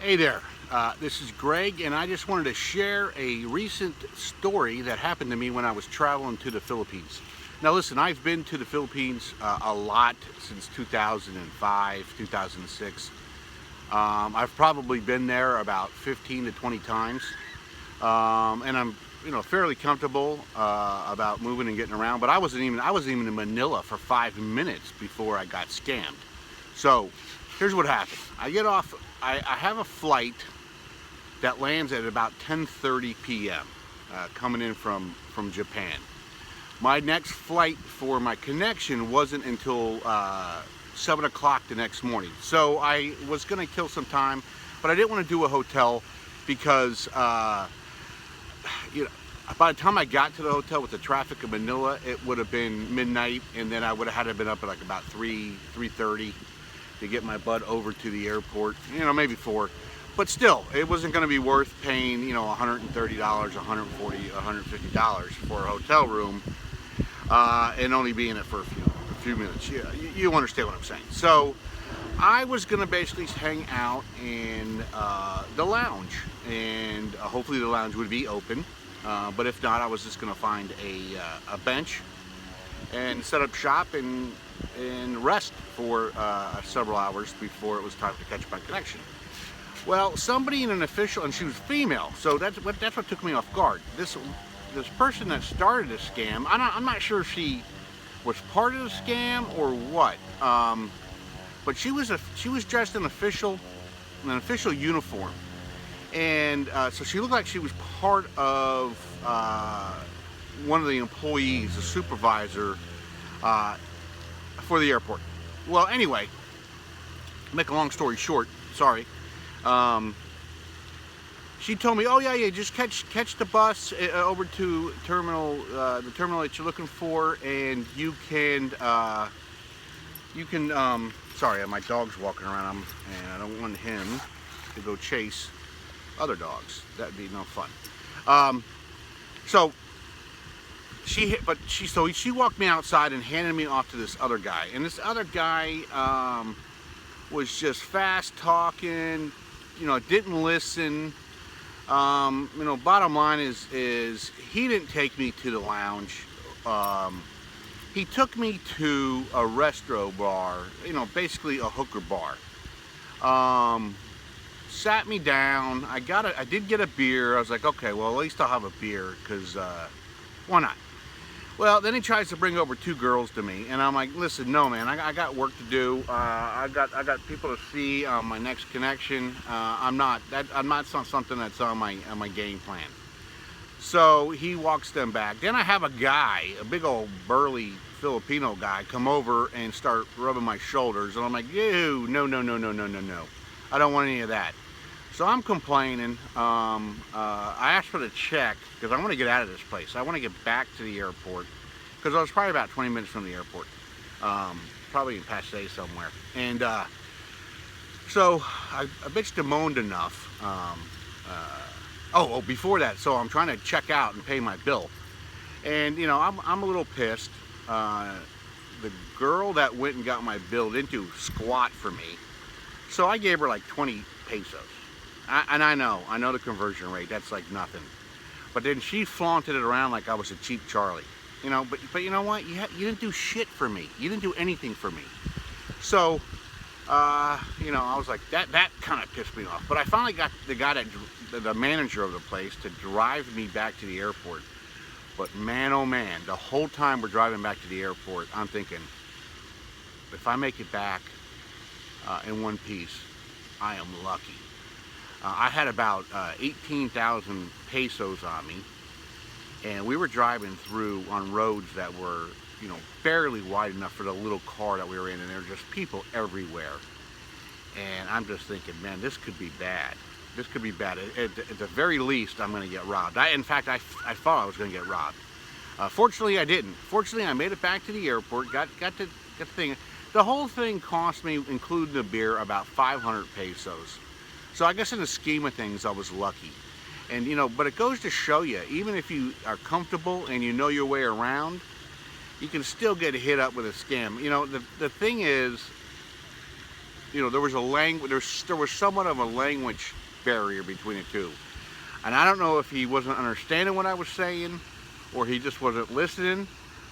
Hey there, this is Greg, and I just wanted to share a recent story that happened to me when I was traveling to the Philippines. Now listen, I've been to the Philippines a lot since 2005, 2006. I've probably been there about 15 to 20 times, and I'm fairly comfortable about moving and getting around. But I wasn't even in Manila for 5 minutes before I got scammed. So here's what happened. I get off. I have a flight that lands at about 10:30 p.m. Coming in from Japan. My next flight for my connection wasn't until 7 o'clock the next morning. So I was going to kill some time, but I didn't want to do a hotel because by the time I got to the hotel with the traffic of Manila, it would have been midnight, and then I would have had to have been up at like about 3:30 to get my butt over to the airport, maybe 4. But still, it wasn't going to be worth paying, $130, $140, $150 for a hotel room and only being it for a few minutes. Yeah, you understand what I'm saying. So I was going to basically hang out in the lounge, and hopefully the lounge would be open. But if not, I was just going to find a bench and set up shop and rest for several hours before it was time to catch my connection. Well, somebody in an official, and she was female, so that's what took me off guard. This person that started the scam, I'm not sure if she was part of the scam or what, but she was dressed in an official uniform, and so she looked like she was part of one of the employees, the supervisor for the airport. Well, anyway, make a long story short, sorry. She told me, "Oh yeah, just catch the bus over to the terminal that you're looking for, and you can." Sorry, my dog's walking around, and I don't want him to go chase other dogs. That'd be no fun. So she walked me outside and handed me off to this other guy, and this other guy was just fast talking, didn't listen. Bottom line is he didn't take me to the lounge. He took me to a resto bar, basically a hooker bar. Sat me down. I did get a beer. I was like, okay, well, at least I'll have a beer, because why not? Well, then he tries to bring over 2 girls to me, and I'm like, listen, no, man, I got work to do. I got people to see on my next connection. I'm not something that's on my game plan. So he walks them back. Then I have a guy, a big old burly Filipino guy, come over and start rubbing my shoulders, and I'm like, ew, no. I don't want any of that. So I'm complaining. I asked for the check because I want to get out of this place. I want to get back to the airport because I was probably about 20 minutes from the airport, probably in Passe somewhere. And so I bitched and moaned enough. Before that, so I'm trying to check out and pay my bill, and I'm a little pissed. The girl that went and got my bill didn't do squat for me, so I gave her like 20 pesos. And I know the conversion rate, that's like nothing. But then she flaunted it around like I was a cheap Charlie. But you know what? You didn't do shit for me. You didn't do anything for me. So, I was like, that kind of pissed me off. But I finally got the manager of the place to drive me back to the airport. But man, oh man, the whole time we're driving back to the airport, I'm thinking, if I make it back in one piece, I am lucky. I had about 18,000 pesos on me, and we were driving through on roads that were, barely wide enough for the little car that we were in, and there were just people everywhere. And I'm just thinking, man, this could be bad. This could be bad. At the very least, I'm going to get robbed. In fact, I thought I was going to get robbed. Fortunately, I didn't. Fortunately, I made it back to the airport, got the thing. The whole thing cost me, including the beer, about 500 pesos. So I guess in the scheme of things, I was lucky. And but it goes to show you, even if you are comfortable and you know your way around, you can still get hit up with a scam. The thing is, there was somewhat of a language barrier between the two. And I don't know if he wasn't understanding what I was saying or he just wasn't listening,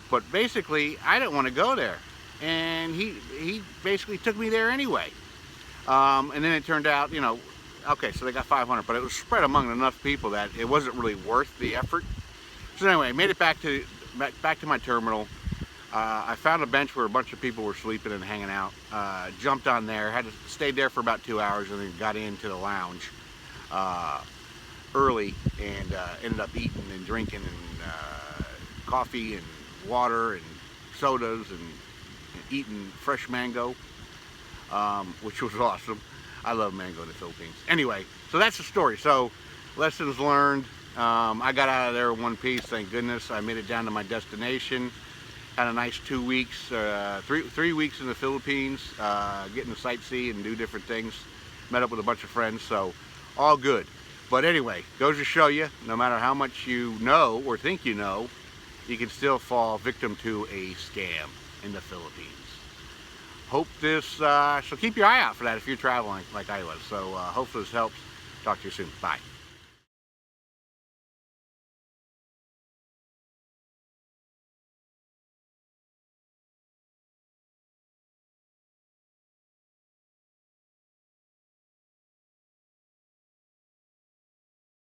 but basically I didn't want to go there. And he basically took me there anyway. And then it turned out, you know, okay, so they got 500, but it was spread among enough people that it wasn't really worth the effort. So anyway, I made it back to my terminal. I found a bench where a bunch of people were sleeping and hanging out. Jumped on there, stayed there for about 2 hours, and then got into the lounge early, and ended up eating and drinking and coffee and water and sodas and eating fresh mango, which was awesome. I love mango in the Philippines. Anyway, so that's the story. So lessons learned. I got out of there in one piece, thank goodness. I made it down to my destination. Had a nice 2 weeks, 3 weeks in the Philippines, getting to sightsee and do different things. Met up with a bunch of friends, so all good. But anyway, goes to show you, no matter how much you know or think you know, you can still fall victim to a scam in the Philippines. Hope this, so keep your eye out for that if you're traveling like I was. So hopefully this helps. Talk to you soon. Bye.